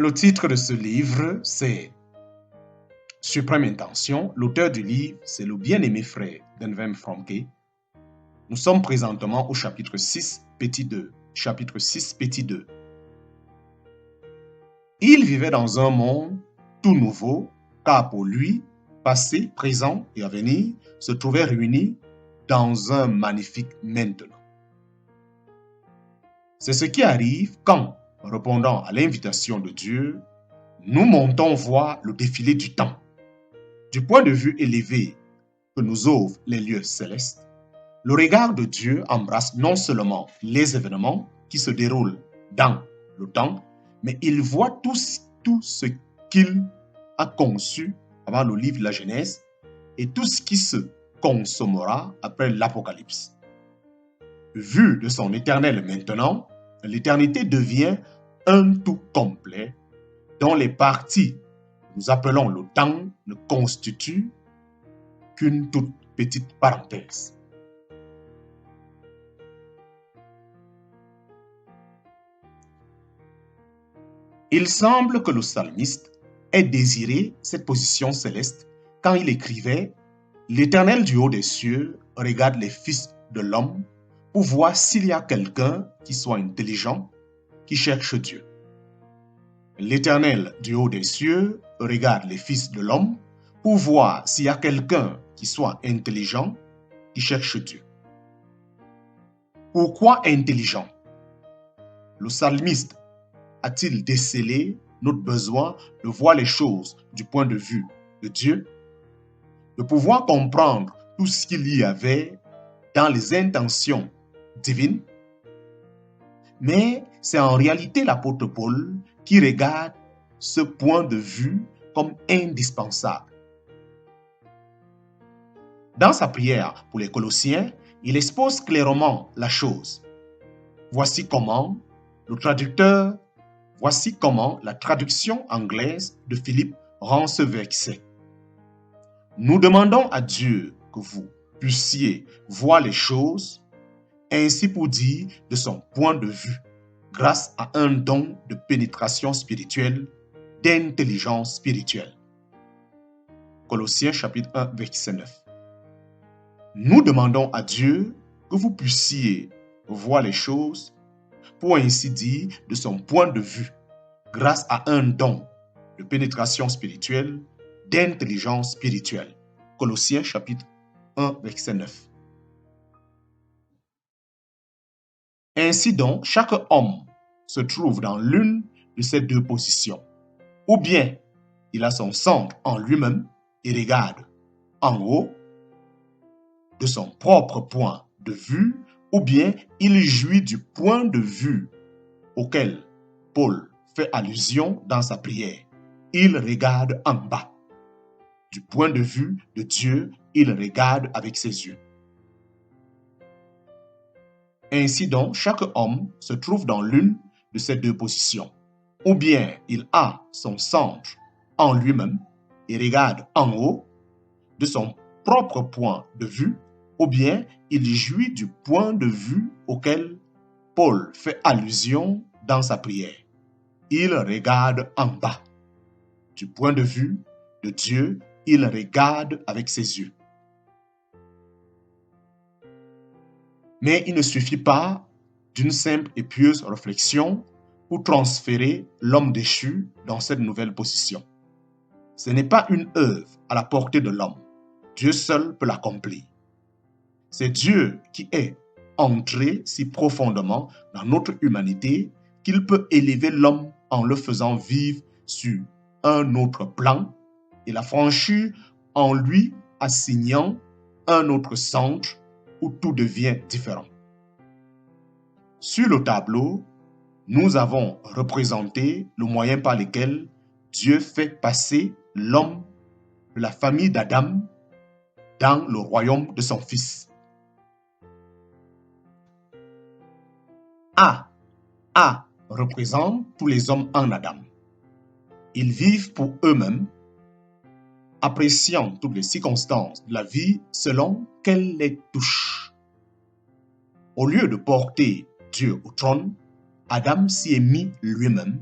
Le titre de ce livre, c'est Suprême Intention. L'auteur du livre, c'est le bien-aimé frère d'Anselm Franke. Nous sommes présentement au chapitre 6, petit 2. Chapitre 6, petit 2. Il vivait dans un monde tout nouveau, car pour lui, passé, présent et à venir se trouvaient réunis dans un magnifique maintenant. C'est ce qui arrive quand, répondant à l'invitation de Dieu, nous montons voir le défilé du temps. Du point de vue élevé que nous ouvrent les lieux célestes, le regard de Dieu embrasse non seulement les événements qui se déroulent dans le temps, mais il voit tout ce qu'il a conçu avant le livre de la Genèse et tout ce qui se consommera après l'Apocalypse. Vu de son éternel maintenant, l'éternité devient un tout complet dont les parties que nous appelons le temps ne constituent qu'une toute petite parenthèse. Il semble que le psalmiste ait désiré cette position céleste quand il écrivait « L'Éternel du haut des cieux regarde les fils de l'homme pour voir s'il y a quelqu'un qui soit intelligent, qui cherche Dieu. L'Éternel du haut des cieux regarde les fils de l'homme pour voir s'il y a quelqu'un qui soit intelligent, qui cherche Dieu. » Pourquoi intelligent? Le psalmiste a-t-il décelé notre besoin de voir les choses du point de vue de Dieu, de pouvoir comprendre tout ce qu'il y avait dans les intentions divines? Mais c'est en réalité l'apôtre Paul qui regarde ce point de vue comme indispensable. Dans sa prière pour les Colossiens, il expose clairement la chose. Voici comment la traduction anglaise de Philippe rend ce verset. Nous demandons à Dieu que vous puissiez voir les choses, ainsi pour dire de son point de vue, grâce à un don de pénétration spirituelle, d'intelligence spirituelle. Colossiens chapitre 1, verset 9. Nous demandons à Dieu que vous puissiez voir les choses, pour ainsi dire, de son point de vue, grâce à un don de pénétration spirituelle, d'intelligence spirituelle. Colossiens chapitre 1, verset 9. Ainsi donc, chaque homme se trouve dans l'une de ces deux positions. Ou bien, il a son centre en lui-même et regarde en haut de son propre point de vue, ou bien il jouit du point de vue auquel Paul fait allusion dans sa prière. Il regarde en bas. Du point de vue de Dieu, il regarde avec ses yeux. Ainsi donc, chaque homme se trouve dans l'une de ces deux positions. Ou bien il a son centre en lui-même et regarde en haut de son propre point de vue, ou bien il jouit du point de vue auquel Paul fait allusion dans sa prière. Il regarde en bas. Du point de vue de Dieu, il regarde avec ses yeux. Mais il ne suffit pas d'une simple et pieuse réflexion pour transférer l'homme déchu dans cette nouvelle position. Ce n'est pas une œuvre à la portée de l'homme. Dieu seul peut l'accomplir. C'est Dieu qui est entré si profondément dans notre humanité qu'il peut élever l'homme en le faisant vivre sur un autre plan et l'affranchir en lui assignant un autre centre où tout devient différent. Sur le tableau, nous avons représenté le moyen par lequel Dieu fait passer l'homme de la famille d'Adam dans le royaume de son Fils. A représente tous les hommes en Adam. Ils vivent pour eux-mêmes, appréciant toutes les circonstances de la vie selon qu'elles les touchent. Au lieu de porter Dieu au trône, Adam s'y est mis lui-même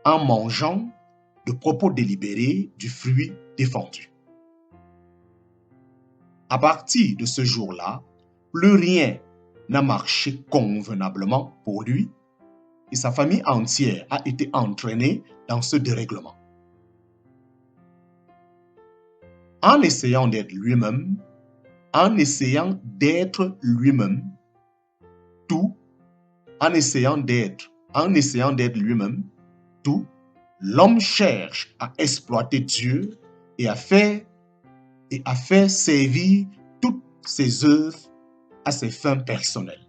en mangeant de propos délibérés du fruit défendu. À partir de ce jour-là, plus rien n'a marché convenablement pour lui et sa famille entière a été entraînée dans ce dérèglement. En essayant d'être lui-même, tout, l'homme cherche à exploiter Dieu et à faire servir toutes ses œuvres à ses fins personnelles.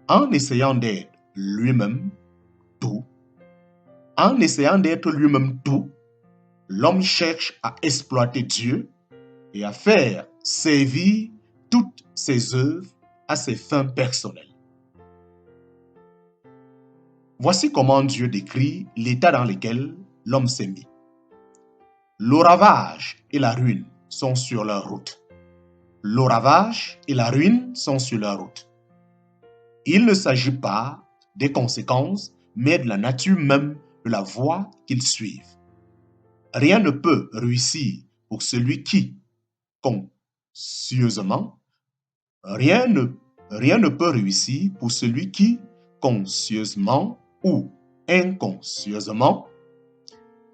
En essayant d'être lui-même tout, l'homme cherche à exploiter Dieu et à faire servir toutes ses œuvres à ses fins personnelles. Voici comment Dieu décrit l'état dans lequel l'homme s'est mis. Le ravage et la ruine sont sur leur route. Il ne s'agit pas des conséquences, mais de la nature même de la voie qu'ils suivent. Rien ne peut réussir pour celui qui, conscieusement, ou inconscieusement,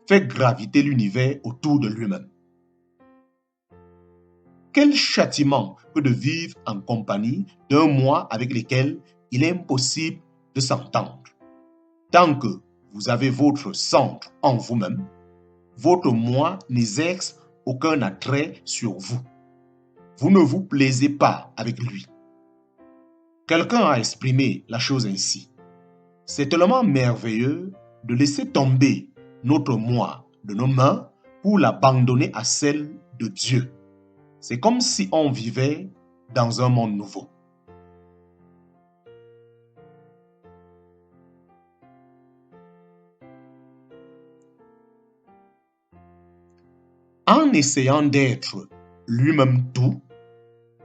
fait graviter l'univers autour de lui-même. Quel châtiment que de vivre en compagnie d'un moi avec lequel il est impossible de s'entendre. Tant que vous avez votre centre en vous-même, votre moi n'exerce aucun attrait sur vous. Vous ne vous plaisez pas avec lui. Quelqu'un a exprimé la chose ainsi. C'est tellement merveilleux de laisser tomber notre moi de nos mains pour l'abandonner à celle de Dieu. C'est comme si on vivait dans un monde nouveau. En essayant d'être lui-même tout,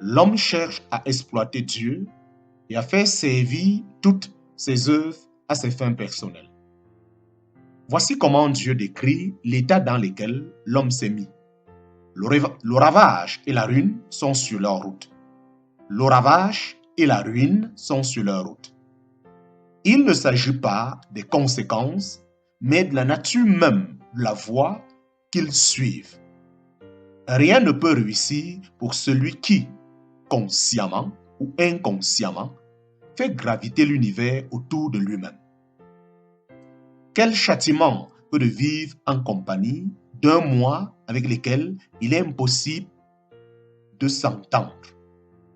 l'homme cherche à exploiter Dieu et à faire servir toutes ses œuvres à ses fins personnelles. Voici comment Dieu décrit l'état dans lequel l'homme s'est mis. Le ravage et la ruine sont sur leur route. Il ne s'agit pas des conséquences, mais de la nature même de la voie qu'ils suivent. Rien ne peut réussir pour celui qui, consciemment ou inconsciemment, fait graviter l'univers autour de lui-même. Quel châtiment que de vivre en compagnie d'un moi avec lequel il est impossible de s'entendre.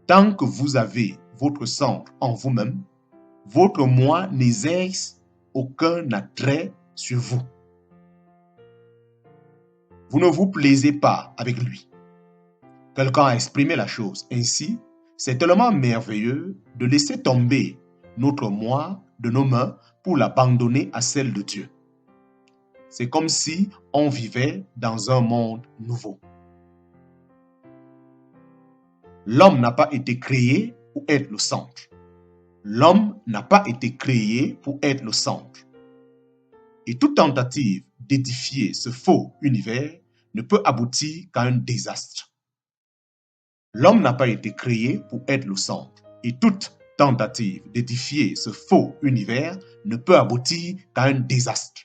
Tant que vous avez votre centre en vous-même, votre moi n'exerce aucun attrait sur vous. Vous ne vous plaisez pas avec lui. Quelqu'un a exprimé la chose ainsi. C'est tellement merveilleux de laisser tomber notre moi de nos mains pour l'abandonner à celle de Dieu. C'est comme si on vivait dans un monde nouveau. L'homme n'a pas été créé pour être le centre. Et toute tentative d'édifier ce faux univers ne peut aboutir qu'à un désastre. L'homme n'a pas été créé pour être le centre. Et toute tentative d'édifier ce faux univers ne peut aboutir qu'à un désastre.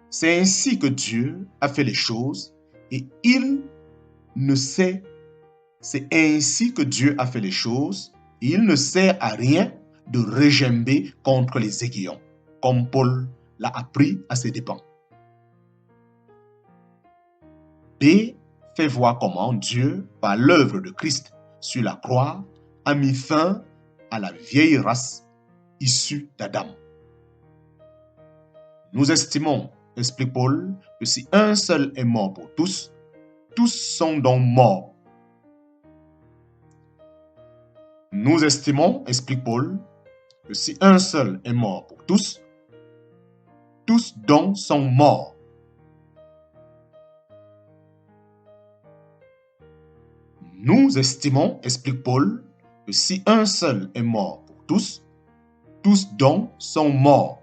C'est ainsi que Dieu a fait les choses et il ne sert à rien de regimber contre les aiguillons, comme Paul l'a appris à ses dépens. B fait voir comment Dieu, par l'œuvre de Christ sur la croix, a mis fin à la vieille race issue d'Adam. Nous estimons, explique Paul, que si un seul est mort pour tous, tous sont donc morts. Nous estimons, explique Paul, que si un seul est mort pour tous, tous donc sont morts. Nous estimons, explique Paul, que si un seul est mort pour tous, tous donc sont morts.